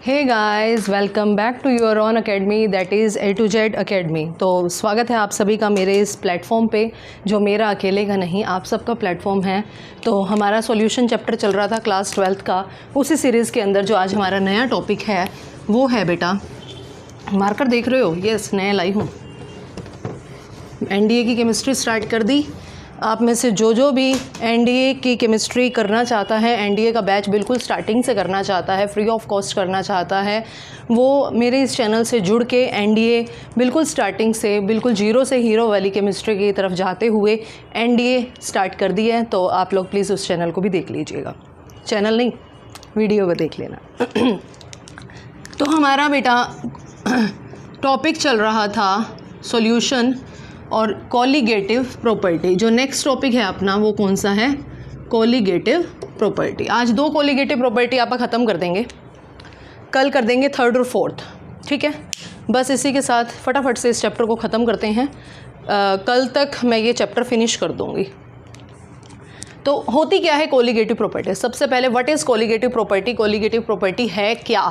Hey guys, welcome back to your own academy that is A to Z academy. तो स्वागत है आप सभी का मेरे इस प्लेटफॉर्म पे जो मेरा अकेले का नहीं आप सबका प्लेटफॉर्म है। तो हमारा सॉल्यूशन चैप्टर चल रहा था क्लास 12th का, उसी सीरीज़ के अंदर जो आज हमारा नया टॉपिक है वो है बेटा, मार्कर देख रहे हो, यस नया लाई हूँ। NDA की केमिस्ट्री स्टार्ट कर दी। आप में से जो भी NDA की केमिस्ट्री करना चाहता है, NDA का बैच बिल्कुल स्टार्टिंग से करना चाहता है, फ्री ऑफ कॉस्ट करना चाहता है, वो मेरे इस चैनल से जुड़ के NDA बिल्कुल स्टार्टिंग से बिल्कुल जीरो से हीरो वाली केमिस्ट्री की तरफ जाते हुए NDA स्टार्ट कर दिया है। तो आप लोग प्लीज़ उस चैनल को भी देख लीजिएगा, चैनल नहीं वीडियो को देख लेना। तो हमारा बेटा टॉपिक चल रहा था सॉल्यूशन और कोलिगेटिव प्रॉपर्टी। जो नेक्स्ट टॉपिक है अपना वो कौन सा है? Colligative property. आज 2 कोलिगेटिव प्रॉपर्टी आप ख़त्म कर देंगे, कल कर देंगे 3rd और 4th, ठीक है। बस इसी के साथ फटाफट से इस चैप्टर को ख़त्म करते हैं। कल तक मैं ये चैप्टर फिनिश कर दूँगी। तो होती क्या है कोलिगेटिव प्रॉपर्टी? सबसे पहले what is colligative property? Colligative property है क्या?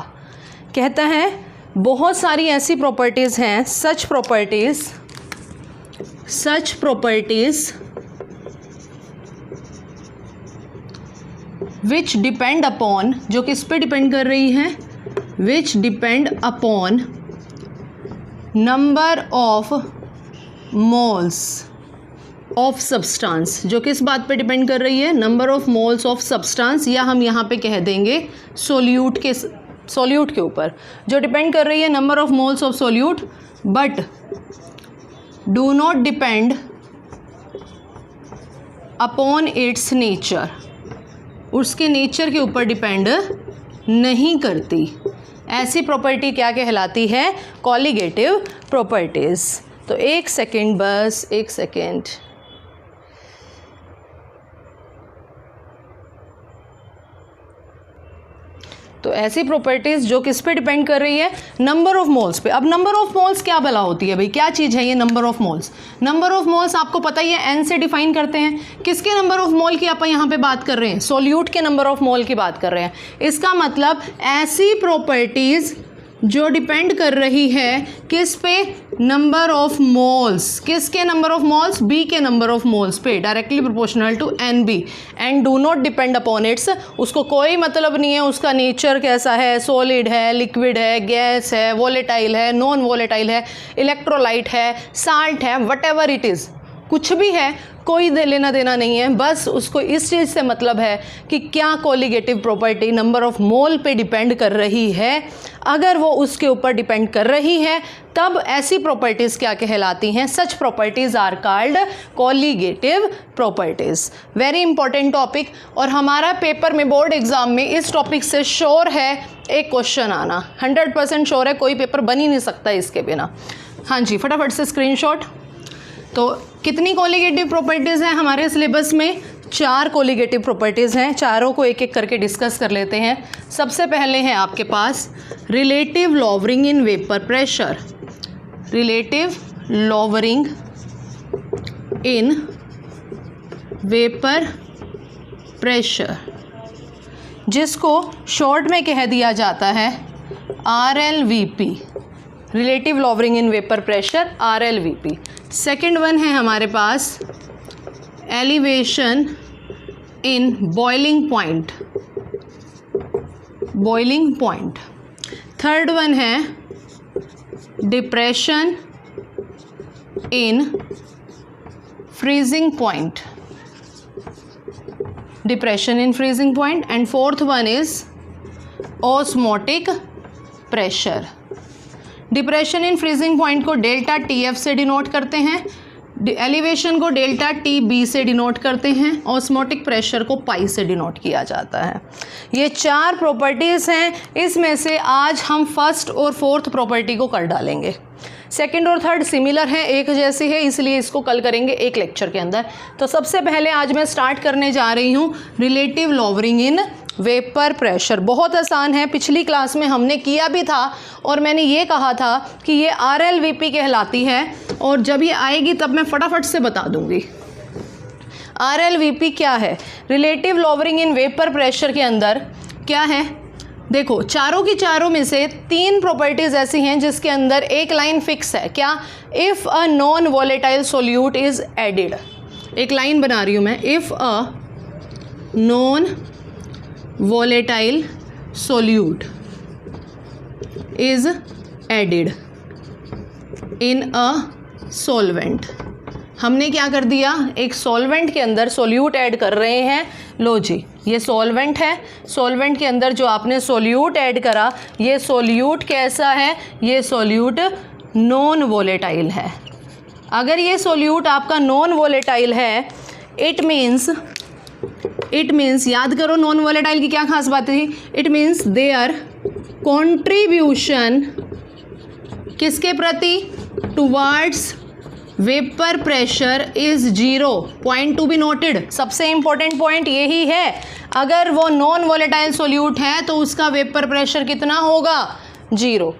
कहता है बहुत सारी ऐसी प्रॉपर्टीज़ हैं, सच properties which depend upon, जो किस पे डिपेंड कर रही हैं? which depend upon number of moles of substance, जो किस बात पे डिपेंड कर रही है? Number of moles of substance, या हम यहाँ पे कह देंगे सोल्यूट के ऊपर जो डिपेंड कर रही है number of moles of solute, but do not depend upon its nature, उसके नेचर के ऊपर डिपेंड नहीं करती। ऐसी प्रॉपर्टी क्या कहलाती है? Colligative properties. तो एक सेकेंड, बस एक सेकेंड। तो ऐसी प्रॉपर्टीज़ जो किस पे डिपेंड कर रही है? नंबर ऑफ मोल्स पे। अब नंबर ऑफ मोल्स क्या भला होती है भाई? क्या चीज़ है ये number of moles? Number of moles आपको पता ही है, N से डिफाइन करते हैं। किसके नंबर ऑफ मोल की आप यहाँ पे बात कर रहे हैं? सोल्यूट के नंबर ऑफ मोल की बात कर रहे हैं। इसका मतलब ऐसी प्रॉपर्टीज़ जो डिपेंड कर रही है किस पे? Number of moles. किसके नंबर ऑफ मोल्स? B के नंबर ऑफ मोल्स पे, directly proportional to NB, and do not depend upon its. उसको कोई मतलब नहीं है उसका नेचर कैसा है, सॉलिड है, लिक्विड है, गैस है, वोलेटाइल है, नॉन वोलेटाइल है, इलेक्ट्रोलाइट है, साल्ट है, वट एवर इट इज़, कुछ भी है, कोई लेना देना नहीं है। बस उसको इस चीज़ से मतलब है कि क्या colligative property number of mole पे डिपेंड कर रही है। अगर वो उसके ऊपर डिपेंड कर रही है तब ऐसी प्रॉपर्टीज़ क्या कहलाती हैं? Such properties are called colligative properties. Very important topic, और हमारा पेपर में बोर्ड एग्ज़ाम में इस टॉपिक से श्योर है एक क्वेश्चन आना, 100% श्योर है, कोई पेपर बन ही नहीं सकता इसके बिना। हाँ जी, फटाफट से स्क्रीनशॉट। तो कितनी कोलिगेटिव प्रॉपर्टीज़ हैं हमारे सिलेबस में? 4 कोलिगेटिव प्रॉपर्टीज़ हैं। चारों को एक एक करके डिस्कस कर लेते हैं। सबसे पहले है आपके पास relative lowering in vapour pressure. Relative lowering in vapour pressure, जिसको शॉर्ट में कह दिया जाता है RLVP। Relative lowering in vapour pressure, RLVP। Second one है हमारे पास elevation in boiling point, boiling point. Third one है depression in freezing point, depression in freezing point. And fourth one is osmotic pressure. Depression in freezing point को delta TF से denote करते हैं, elevation को delta TB से denote करते हैं, osmotic pressure को पाई से डिनोट किया जाता है। ये 4 प्रॉपर्टीज़ हैं। इसमें से आज हम फर्स्ट और फोर्थ प्रॉपर्टी को कर डालेंगे। सेकंड और थर्ड सिमिलर है, एक जैसी है, इसलिए इसको कल करेंगे एक लेक्चर के अंदर। तो सबसे पहले आज मैं स्टार्ट करने जा रही हूँ relative lowering in vapour pressure. बहुत आसान है, पिछली क्लास में हमने किया भी था और मैंने ये कहा था कि ये RLVP कहलाती है, और जब ये आएगी तब मैं फटाफट से बता दूंगी। RLVP क्या है? Relative lowering in vapour pressure के अंदर क्या है? देखो चारों की चारों में से 3 प्रॉपर्टीज ऐसी हैं जिसके अंदर एक लाइन फिक्स है, क्या? If a non volatile solute is added. एक लाइन बना रही हूँ मैं, if a non volatile solute is added in a solvent. हमने क्या कर दिया, एक सॉल्वेंट के अंदर सोल्यूट ऐड कर रहे हैं। लो जी, ये सॉल्वेंट है, सॉल्वेंट के अंदर जो आपने सोल्यूट ऐड करा, ये सोल्यूट कैसा है? ये सोल्यूट नॉन वॉलेटाइल है। अगर ये सोल्यूट आपका नॉन वॉलेटाइल है, इट मीन्स याद करो नॉन वॉलेटाइल की क्या खास बात थी? इट मीन्स देयर कॉन्ट्रीब्यूशन किसके प्रति? Towards vapour pressure is 0। Point to be noted, सबसे इंपॉर्टेंट पॉइंट यही है। अगर वो नॉन वॉलेटाइल सोल्यूट है तो उसका वेपर प्रेशर कितना होगा? 0।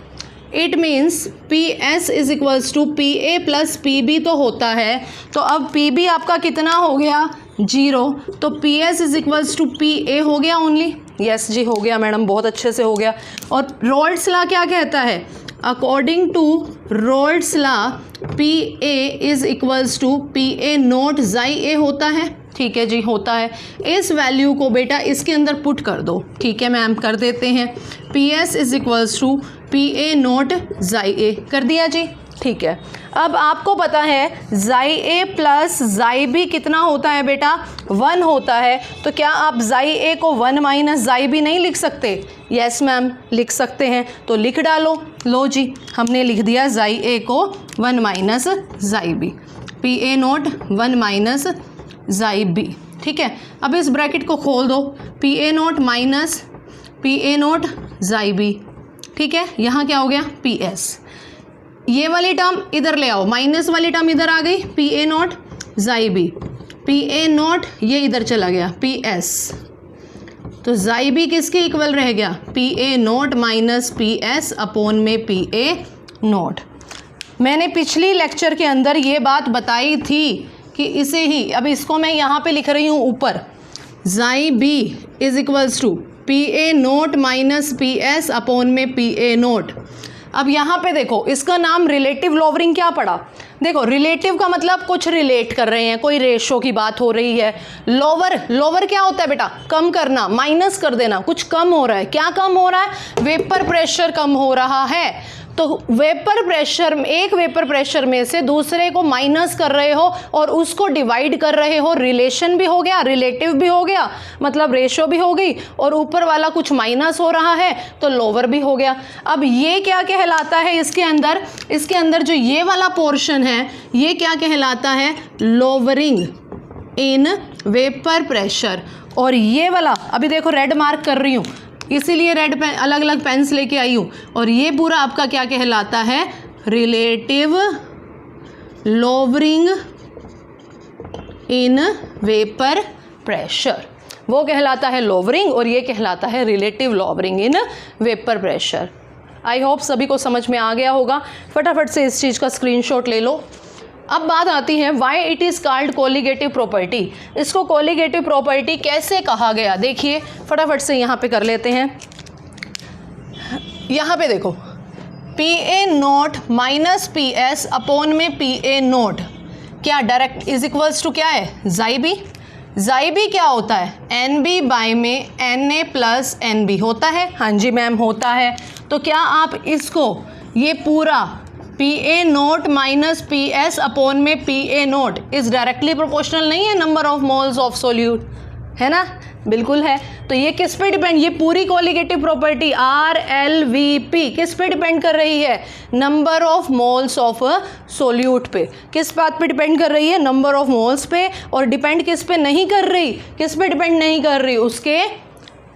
It means PS is equals to PA plus PB तो होता है, तो अब PB आपका कितना हो गया? 0। तो PS is equals to PA हो गया ओनली। यस जी, हो गया मैडम, बहुत अच्छे से हो गया। और रोल्ड्स लॉ क्या कहता है? According to Raoult's law PA is equals to PA naught xi A होता है। ठीक है जी, होता है। इस वैल्यू को बेटा इसके अंदर पुट कर दो। ठीक है मैम, कर देते हैं। PS is equals to PA naught xi A कर दिया जी। ठीक है, अब आपको पता है ज़ाई A प्लस ज़ाई B कितना होता है बेटा? 1 होता है। तो क्या आप ज़ाई A को 1 माइनस ज़ाई B नहीं लिख सकते? यस मैम, लिख सकते हैं, तो लिख डालो। लो जी, हमने लिख दिया ज़ाई A को 1 minus xi B, PA naught 1 minus xi B। ठीक है, अब इस ब्रैकेट को खोल दो, PA naught minus PA naught xi B। ठीक है, यहाँ क्या हो गया? PS। ये वाली टर्म इधर ले आओ, माइनस वाली टर्म इधर आ गई, PA naught xi B। PA naught ये इधर चला गया, PS। तो ज़ाई B किसके इक्वल रह गया? PA naught minus PS upon में PA नोट। मैंने पिछली लेक्चर के अंदर ये बात बताई थी कि इसे ही, अब इसको मैं यहाँ पे लिख रही हूँ ऊपर, ज़ाई B is equals to PA naught minus PS upon में PA नोट। अब यहाँ पे देखो, इसका नाम रिलेटिव लॉवरिंग क्या पड़ा? देखो, रिलेटिव का मतलब कुछ रिलेट कर रहे हैं, कोई रेशो की बात हो रही है। लोअर क्या होता है बेटा? कम करना, माइनस कर देना, कुछ कम हो रहा है। क्या कम हो रहा है? वेपर प्रेशर कम हो रहा है। तो वेपर प्रेशर, एक वेपर प्रेशर में से दूसरे को माइनस कर रहे हो और उसको डिवाइड कर रहे हो, रिलेशन भी हो गया, रिलेटिव भी हो गया, मतलब रेशो भी हो गई, और ऊपर वाला कुछ माइनस हो रहा है तो लोअर भी हो गया। अब ये क्या कहलाता है? इसके अंदर जो ये वाला पोर्शन है, ये क्या कहलाता है? Lowering in vapour pressure. और ये वाला, अभी देखो रेड मार्क कर रही हूँ, इसीलिए रेड पेन, अलग अलग पेन्स लेके आई हूँ। और ये पूरा आपका क्या कहलाता है? Relative lowering in vapour pressure, वो कहलाता है लोअरिंग, और ये कहलाता है relative lowering in vapour pressure. I hope सभी को समझ में आ गया होगा। फटाफट से इस चीज़ का स्क्रीनशॉट ले लो। अब बात आती है why it is called colligative property. इसको कोलिगेटिव प्रॉपर्टी कैसे कहा गया? देखिए फटाफट से यहाँ पे कर लेते हैं। यहाँ पे देखो, PA naught minus PS upon में PA नोट, क्या डायरेक्ट इज इक्वल्स टू क्या है? ज़ाई B। ज़ाई B क्या होता है? NB बाय में NA प्लस NB होता है। हाँ जी मैम, होता है। तो क्या आप इसको, ये पूरा PA naught minus PS upon में PA note is directly proportional नहीं है number of moles of solute, है ना? बिल्कुल है। तो ये किस पे डिपेंड, ये पूरी कोलिगेटिव प्रॉपर्टी RLVP किस पे डिपेंड कर रही है? Number of moles of solute पे। किस बात पे डिपेंड कर रही है? नंबर ऑफ मोल्स पे। और डिपेंड किस पे नहीं कर रही? किस पे डिपेंड नहीं कर रही? उसके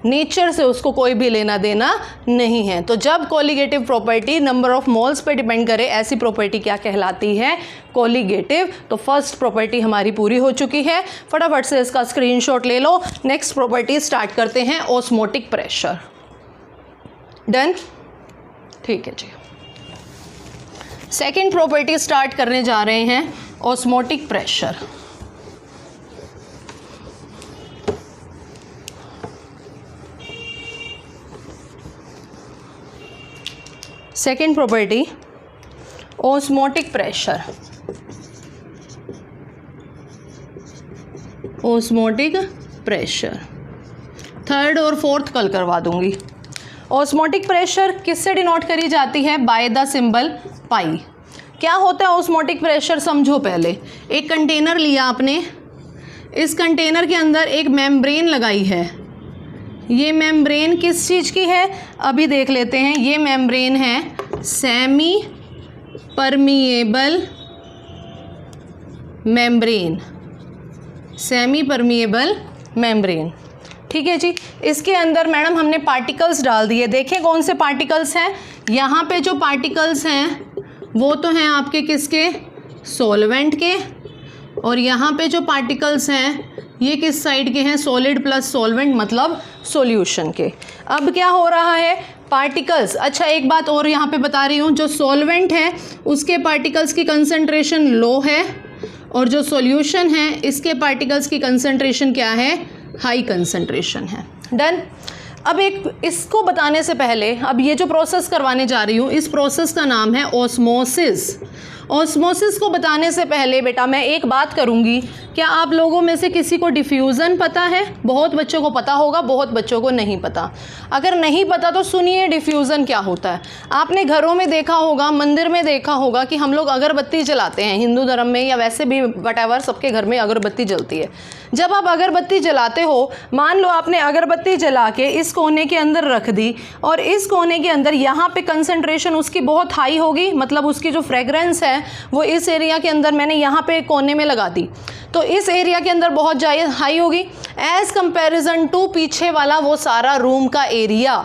नेचर से उसको कोई भी लेना देना नहीं है। तो जब colligative property number of moles पे डिपेंड करे, ऐसी प्रॉपर्टी क्या कहलाती है? कोलिगेटिव। तो फर्स्ट प्रॉपर्टी हमारी पूरी हो चुकी है। फटाफट से इसका स्क्रीनशॉट ले लो। नेक्स्ट प्रॉपर्टी स्टार्ट करते हैं, ऑस्मोटिक प्रेशर। डन? ठीक है जी। सेकेंड प्रॉपर्टी स्टार्ट करने जा रहे हैं, osmotic pressure. Second property osmotic pressure, osmotic pressure. Third और फोर्थ कल करवा दूंगी। ऑस्मोटिक प्रेशर किससे डिनोट करी जाती है? बाय द सिंबल पाई। क्या होता है ऑस्मोटिक प्रेशर? समझो पहले, एक कंटेनर लिया आपने, इस कंटेनर के अंदर एक मेम्ब्रेन लगाई है। ये मेम्ब्रेन किस चीज़ की है अभी देख लेते हैं। ये मेम्ब्रेन है semi permeable membrane, semi permeable membrane. ठीक है जी। इसके अंदर मैडम हमने पार्टिकल्स डाल दिए। देखें कौन से पार्टिकल्स हैं। यहाँ पे जो पार्टिकल्स हैं वो तो हैं आपके किसके? सॉल्वेंट के। और यहाँ पे जो पार्टिकल्स हैं ये किस साइड के हैं? सॉलिड प्लस सॉल्वेंट मतलब सॉल्यूशन के। अब क्या हो रहा है? पार्टिकल्स, अच्छा एक बात और यहाँ पे बता रही हूँ, जो सॉल्वेंट है उसके पार्टिकल्स की कंसंट्रेशन लो है और जो सॉल्यूशन है इसके पार्टिकल्स की कंसंट्रेशन क्या है? हाई कंसंट्रेशन है। डन। अब एक इसको बताने से पहले अब ये जो प्रोसेस करवाने जा रही हूँ इस प्रोसेस का नाम है ऑस्मोसिस। ऑस्मोसिस को बताने से पहले बेटा मैं एक बात करूँगी, क्या आप लोगों में से किसी को डिफ्यूज़न पता है? बहुत बच्चों को पता होगा, बहुत बच्चों को नहीं पता। अगर नहीं पता तो सुनिए डिफ्यूज़न क्या होता है। आपने घरों में देखा होगा, मंदिर में देखा होगा कि हम लोग अगरबत्ती जलाते हैं, हिंदू धर्म में या वैसे भी वटएवर सबके घर में अगरबत्ती जलती है। जब आप अगरबत्ती जलाते हो, मान लो आपने अगरबत्ती जला के इस कोने के अंदर रख दी और इस कोने के अंदर यहाँ पे कंसंट्रेशन उसकी बहुत हाई होगी, मतलब उसकी जो फ्रेगरेंस है वो इस एरिया के अंदर मैंने यहाँ पे कोने में लगा दी तो इस एरिया के अंदर बहुत हाई होगी एज कंपैरिजन टू पीछे वाला वो सारा रूम का एरिया।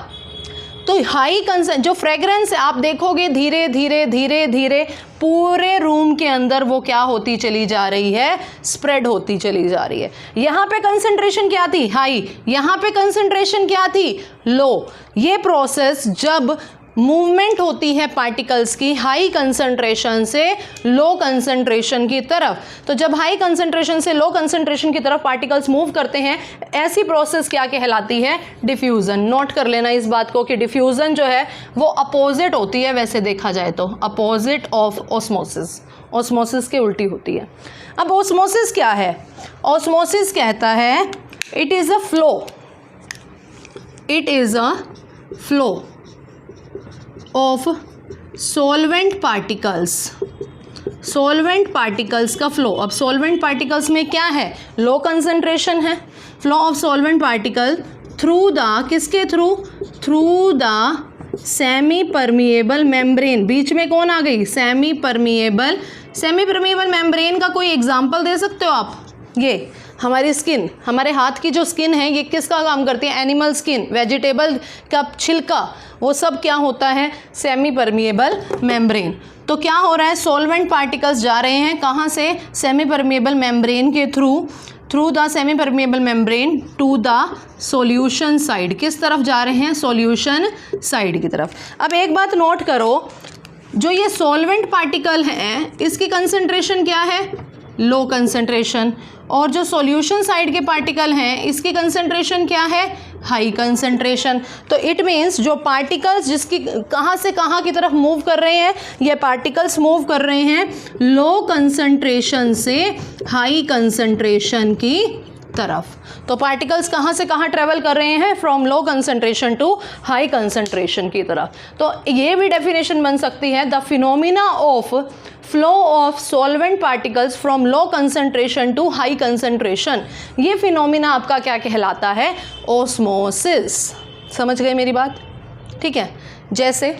तो हाई जो फ्रेगरेंस है आप देखोगे धीरे धीरे धीरे धीरे पूरे रूम के अंदर वो क्या होती चली जा रही है? स्प्रेड होती चली जा रही है। यहाँ पे कंसंट्रेशन क्या थी? हाई। यहाँ पे कंसंट्रेशन क्या थी? लो। ये प्रोसेस जब मूवमेंट होती है पार्टिकल्स की हाई कंसंट्रेशन से लो कंसंट्रेशन की तरफ, तो जब हाई कंसंट्रेशन से लो कंसंट्रेशन की तरफ पार्टिकल्स मूव करते हैं, ऐसी प्रोसेस क्या कहलाती है? डिफ्यूज़न। नोट कर लेना इस बात को कि डिफ्यूज़न जो है वो अपोजिट होती है, वैसे देखा जाए तो अपोजिट ऑफ ऑस्मोसिस, ऑस्मोसिस के उल्टी होती है। अब ऑस्मोसिस क्या है? ऑस्मोसिस कहता है it is a flow, it is a flow of solvent particles, solvent particles का फ्लो। अब सॉल्वेंट पार्टिकल्स में क्या है? लो कंसंट्रेशन है। Flow of solvent particle through the किसके थ्रू? Through the semi permeable membrane. बीच में कौन आ गई? Semi permeable. Semi permeable membrane का कोई एग्जाम्पल दे सकते हो आप? ये हमारी स्किन, हमारे हाथ की जो स्किन है ये किसका काम करती है? एनिमल स्किन, वेजिटेबल का छिलका, वो सब क्या होता है? Semi permeable membrane. तो क्या हो रहा है? सॉल्वेंट पार्टिकल्स जा रहे हैं कहाँ से? सेमी परमिएबल मेम्ब्रेन के through the semi permeable membrane to the solution side. किस तरफ जा रहे हैं? सॉल्यूशन साइड की तरफ। अब एक बात नोट करो, जो ये सॉल्वेंट पार्टिकल हैं इसकी कंसंट्रेशन क्या है? Low concentration. और जो सॉल्यूशन साइड के पार्टिकल हैं इसकी कंसंट्रेशन क्या है? High concentration. तो इट मीन्स जो पार्टिकल्स जिसकी कहाँ से कहाँ की तरफ मूव कर रहे हैं, ये पार्टिकल्स मूव कर रहे हैं लो कंसंट्रेशन से हाई कंसंट्रेशन की तरफ। तो पार्टिकल्स कहाँ से कहाँ ट्रेवल कर रहे हैं? From low concentration to high concentration की तरफ। तो ये भी डेफिनेशन बन सकती है, the phenomena of flow of solvent particles from low concentration to high concentration. ये फिनोमिना आपका क्या कहलाता है? ऑस्मोसिस। समझ गए मेरी बात? ठीक है। जैसे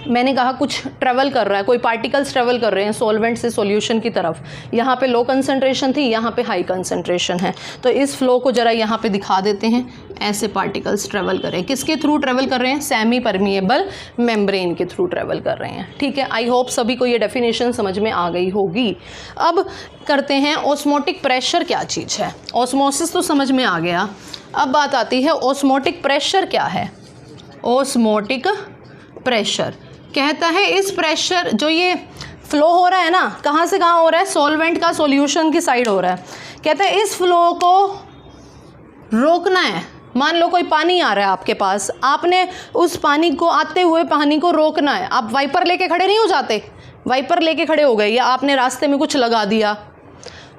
मैंने कहा कुछ ट्रेवल कर रहा है, कोई पार्टिकल्स ट्रेवल कर रहे हैं सॉल्वेंट से सॉल्यूशन की तरफ। यहाँ पे लो कंसंट्रेशन थी, यहाँ पे हाई कंसंट्रेशन है। तो इस फ्लो को ज़रा यहाँ पे दिखा देते हैं। ऐसे पार्टिकल्स ट्रेवल कर रहे हैं, किसके थ्रू ट्रेवल कर रहे हैं? सेमी परमिएबल मेम्ब्रेन के थ्रू ट्रेवल कर रहे हैं। ठीक है। आई होप सभी को ये डेफिनेशन समझ में आ गई होगी। अब करते हैं ऑस्मोटिक प्रेशर क्या चीज़ है। ऑस्मोसिस तो समझ में आ गया, अब बात आती है ऑस्मोटिक प्रेशर क्या है। ऑस्मोटिक प्रेशर कहता है इस प्रेशर जो ये फ्लो हो रहा है ना, कहाँ से कहाँ हो रहा है? सॉल्वेंट का सॉल्यूशन की साइड हो रहा है। कहता है इस फ्लो को रोकना है, मान लो कोई पानी आ रहा है आपके पास, आपने उस पानी को, आते हुए पानी को रोकना है। आप वाइपर लेके खड़े नहीं हो जाते, वाइपर लेके खड़े हो गए, या आपने रास्ते में कुछ लगा दिया,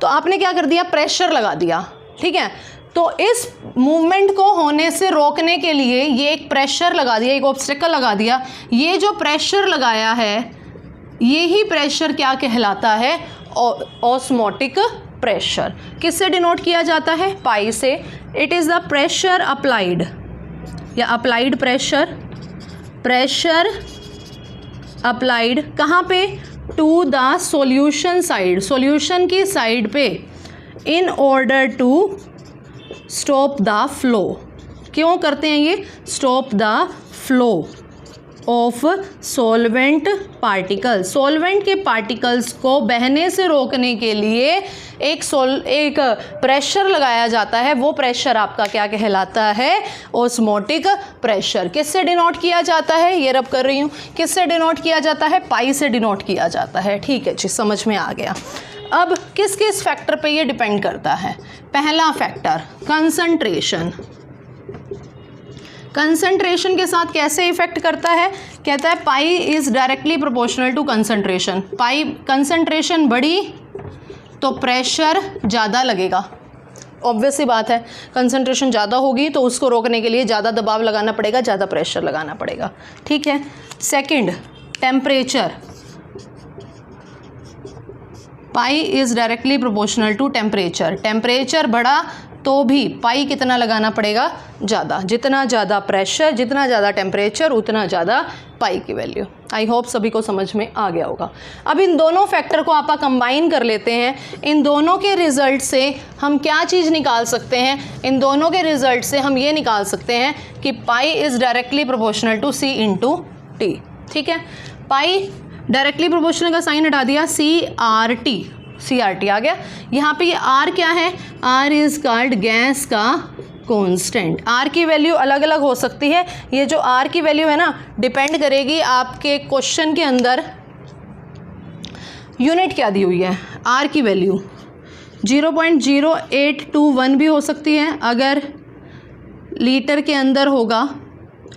तो आपने क्या कर दिया, प्रेशर लगा दिया, ठीक है। तो इस मूवमेंट को होने से रोकने के लिए ये एक प्रेशर लगा दिया, एक ऑब्स्टेकल लगा दिया। ये जो प्रेशर लगाया है, ये ही प्रेशर क्या कहलाता है, ऑस्मोटिक प्रेशर। किससे डिनोट किया जाता है, पाई से। It is the pressure applied, या अप्लाइड प्रेशर, प्रेशर अप्लाइड कहाँ पे, to the solution side, solution की साइड पे, in order to stop the flow. क्यों करते हैं ये, stop the flow of solvent particle, solvent के पार्टिकल्स को बहने से रोकने के लिए एक प्रेशर लगाया जाता है। वो प्रेशर आपका क्या कहलाता है, ऑस्मोटिक प्रेशर। किससे डिनोट किया जाता है, ये रब कर रही हूँ, किससे डिनोट किया जाता है, पाई से डिनोट किया जाता है। ठीक है जी, समझ में आ गया। अब किस किस फैक्टर पे ये डिपेंड करता है। पहला फैक्टर कंसंट्रेशन, कंसंट्रेशन के साथ कैसे इफेक्ट करता है, कहता है pi is directly proportional to concentration. Pi concentration बढ़ी तो प्रेशर ज़्यादा लगेगा, ऑब्वियस सी बात है। कंसंट्रेशन ज़्यादा होगी तो उसको रोकने के लिए ज़्यादा दबाव लगाना पड़ेगा, ज़्यादा प्रेशर लगाना पड़ेगा, ठीक है। Second, temperature, pi is directly proportional to temperature. Temperature बढ़ा तो भी पाई कितना लगाना पड़ेगा, ज़्यादा। जितना ज़्यादा प्रेशर, जितना ज़्यादा टेम्परेचर, उतना ज़्यादा पाई की वैल्यू। आई होप सभी को समझ में आ गया होगा। अब इन दोनों फैक्टर को आप कंबाइन कर लेते हैं। इन दोनों के रिजल्ट से हम क्या चीज़ निकाल सकते हैं, इन दोनों के रिजल्ट से हम ये निकाल सकते हैं कि pi is directly proportional to C into T, ठीक है। पाई डायरेक्टली प्रोपोर्शनल का साइन हटा दिया, सी आर टी आ गया। यहाँ पे ये आर क्या है, आर इज़ कॉल्ड गैस का कांस्टेंट। आर की वैल्यू अलग अलग हो सकती है। ये जो आर की वैल्यू है ना, डिपेंड करेगी आपके क्वेश्चन के अंदर यूनिट क्या दी हुई है। आर की वैल्यू 0.0821 भी हो सकती है, अगर लीटर के अंदर होगा,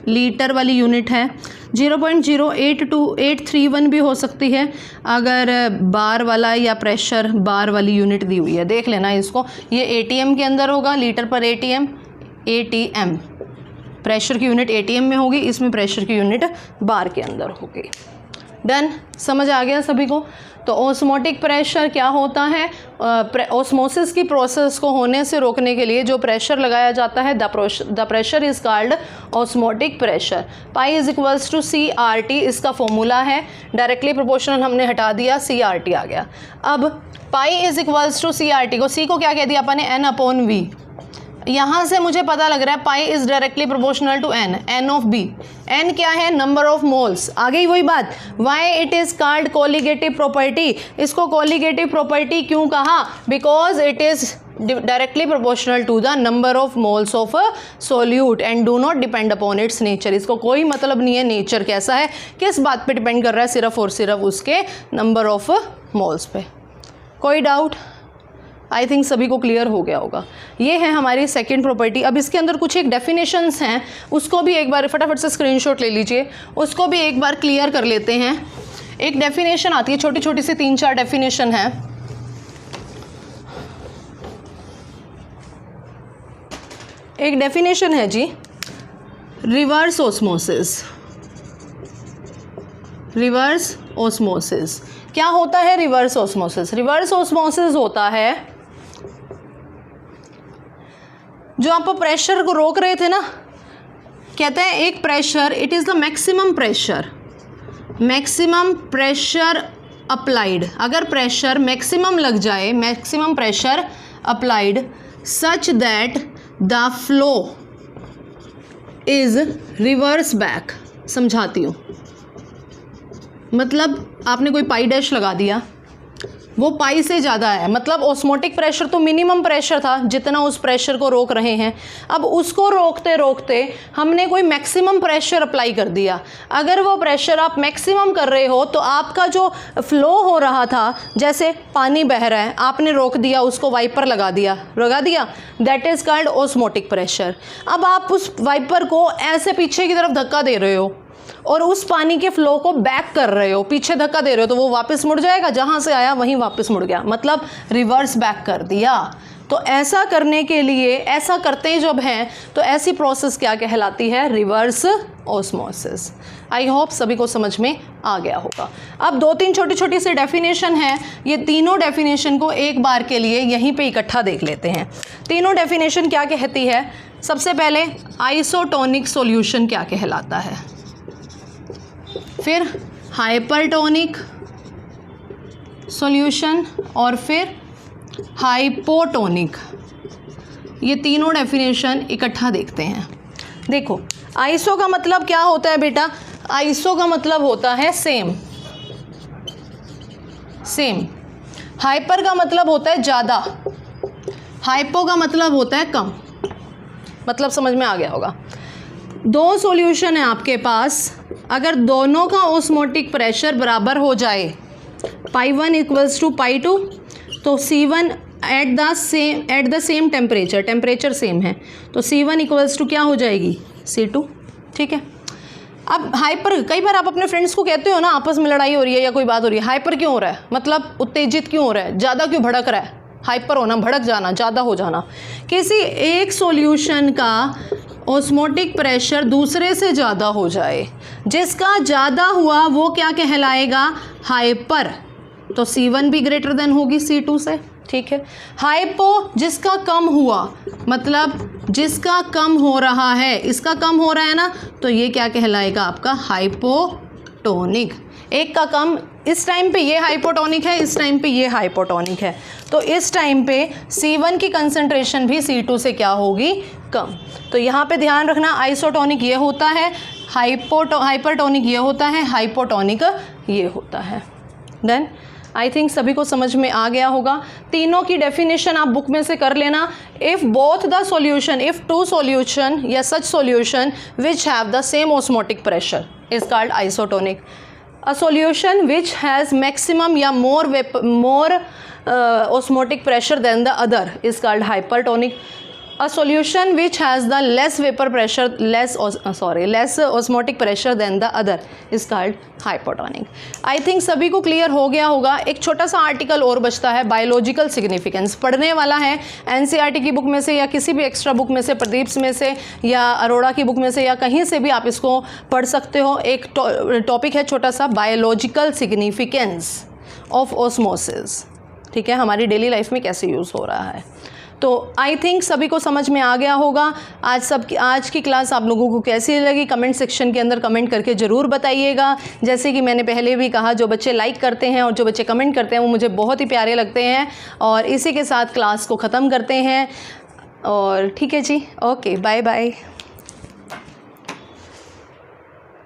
लीटर वाली यूनिट है। 0.082831 भी हो सकती है अगर बार वाला या प्रेशर बार वाली यूनिट दी हुई है। देख लेना इसको, ये एटीएम के अंदर होगा, लीटर पर एटीएम, प्रेशर की यूनिट एटीएम में होगी, इसमें प्रेशर की यूनिट बार के अंदर होगी। डन, समझ आ गया सभी को। तो ऑस्मोटिक प्रेशर क्या होता है, ऑस्मोसिस की प्रोसेस को होने से रोकने के लिए जो प्रेशर लगाया जाता है, the pressure is called osmotic pressure. Pi is equals to C R T इसका फॉर्मूला है। डायरेक्टली प्रोपोर्शनल हमने हटा दिया, सी आर टी आ गया। अब pi is equals to C R T को, सी को क्या कह दिया अपन ने, एन अपॉन वी। यहाँ से मुझे पता लग रहा है pi is directly proportional to N, N of B. N क्या है, नंबर ऑफ मोल्स। आ गई वही बात, why it is called colligative property. इसको कोलिगेटिव प्रॉपर्टी क्यों कहा, because it is directly proportional to the number of moles of solute and do not depend upon its nature. इसको कोई मतलब नहीं है नेचर कैसा है, किस बात पे डिपेंड कर रहा है, सिर्फ और सिर्फ उसके नंबर ऑफ मोल्स पे। कोई डाउट? आई थिंक सभी को क्लियर हो गया होगा। ये है हमारी सेकंड प्रॉपर्टी। अब इसके अंदर कुछ एक डेफिनेशंस हैं, उसको भी एक बार फटाफट से स्क्रीनशॉट ले लीजिए, उसको भी एक बार क्लियर कर लेते हैं। एक डेफिनेशन आती है, छोटी छोटी सी 3-4 डेफिनेशन है। एक डेफिनेशन है जी, रिवर्स ऑस्मोसिस। रिवर्स ऑस्मोसिस क्या होता है? रिवर्स ऑस्मोसिस, रिवर्स ऑस्मोसिस होता है जो आप प्रेशर को रोक रहे थे ना, कहते हैं एक pressure, it is the maximum pressure, maximum pressure applied. अगर प्रेशर मैक्सिमम लग जाए, maximum pressure applied such that the flow is reverse back. समझाती हूँ, मतलब आपने कोई पाई डैश लगा दिया, वो पाई से ज़्यादा है, मतलब ऑस्मोटिक प्रेशर तो मिनिमम प्रेशर था जितना उस प्रेशर को रोक रहे हैं, अब उसको रोकते रोकते हमने कोई मैक्सिमम प्रेशर अप्लाई कर दिया। अगर वो प्रेशर आप मैक्सिमम कर रहे हो तो आपका जो फ्लो हो रहा था, जैसे पानी बह रहा है, आपने रोक दिया, उसको वाइपर लगा दिया, that is called osmotic pressure. अब आप उस वाइपर को ऐसे पीछे की तरफ धक्का दे रहे हो और उस पानी के फ्लो को बैक कर रहे हो, पीछे धक्का दे रहे हो, तो वो वापस मुड़ जाएगा, जहाँ से आया वहीं वापस मुड़ गया, मतलब रिवर्स बैक कर दिया। तो ऐसा करने के लिए, ऐसा करते जब हैं तो ऐसी प्रोसेस क्या कहलाती है? Reverse osmosis. आई होप सभी को समझ में आ गया होगा। अब 2-3 छोटी छोटी सी डेफिनेशन है, ये तीनों डेफिनेशन को एक बार के लिए यहीं पे इकट्ठा देख लेते हैं। तीनों डेफिनेशन क्या कहती है? सबसे पहले आइसोटोनिक सॉल्यूशन क्या कहलाता है, फिर हाइपरटोनिक सॉल्यूशन और फिर हाइपोटोनिक। ये तीनों डेफिनेशन इकट्ठा देखते हैं। देखो, आइसो का मतलब क्या होता है बेटा? आइसो का मतलब होता है सेम। हाइपर का मतलब होता है ज़्यादा, हाइपो का मतलब होता है कम। मतलब समझ में आ गया होगा। 2 सॉल्यूशन है आपके पास, अगर दोनों का ऑस्मोटिक प्रेशर बराबर हो जाए, π1 = π2, तो C1 at the same temperature same है, तो C1 = क्या हो जाएगी? C2। ठीक है। अब हाइपर, कई बार आप अपने फ्रेंड्स को कहते हो ना, आपस में लड़ाई हो रही है या कोई बात हो रही है, हाइपर क्यों हो रहा है, मतलब उत्तेजित क्यों हो रहा है, ज़्यादा क्यों भड़क रहा है? हाइपर होना, भड़क जाना, ज़्यादा हो जाना। किसी एक सॉल्यूशन का ऑस्मोटिक प्रेशर दूसरे से ज़्यादा हो जाए, जिसका ज़्यादा हुआ वो क्या कहलाएगा? हाइपर। तो C1 भी ग्रेटर देन होगी C2 से। ठीक है। हाइपो, जिसका कम हुआ, मतलब जिसका कम हो रहा है, इसका कम हो रहा है ना, तो ये क्या कहलाएगा? आपका हाइपोटोनिक। एक का कम, इस टाइम पे ये हाइपोटोनिक है, इस टाइम पे ये हाइपोटोनिक है, तो इस टाइम पे C1 की कंसंट्रेशन भी C2 से क्या होगी? कम। तो यहाँ पे ध्यान रखना, आइसोटोनिक ये होता है, हाइपरटोनिक ये होता है, हाइपोटोनिक ये होता है। देन आई थिंक सभी को समझ में आ गया होगा। तीनों की डेफिनेशन आप बुक में से कर लेना। If both the solution, if 2 solution या such solution which have the same osmotic pressure is called isotonic. A solution which has maximum या more osmotic pressure than the other is called hypertonic. A solution which has the less vapor pressure, less osmotic pressure than the other is called hypotonic. I think सभी को clear हो गया होगा। एक छोटा सा article और बचता है, बायोलॉजिकल सिग्निफिकेंस, पढ़ने वाला है एनसीईआरटी की बुक में से या किसी भी एक्स्ट्रा बुक में से, प्रदीप्स में से या अरोड़ा की बुक में से या कहीं से भी आप इसको पढ़ सकते हो। एक टॉपिक है छोटा सा, बायोलॉजिकल सिग्निफिकेंस ऑफ ऑस्मोसिस। ठीक है, हमारी डेली लाइफ में कैसे यूज़ हो रहा है। तो आई थिंक सभी को समझ में आ गया होगा। आज की क्लास आप लोगों को कैसी लगी, कमेंट सेक्शन के अंदर कमेंट करके ज़रूर बताइएगा। जैसे कि मैंने पहले भी कहा, जो बच्चे लाइक करते हैं और जो बच्चे कमेंट करते हैं वो मुझे बहुत ही प्यारे लगते हैं। और इसी के साथ क्लास को ख़त्म करते हैं। और ठीक है जी, ओके, बाय बाय।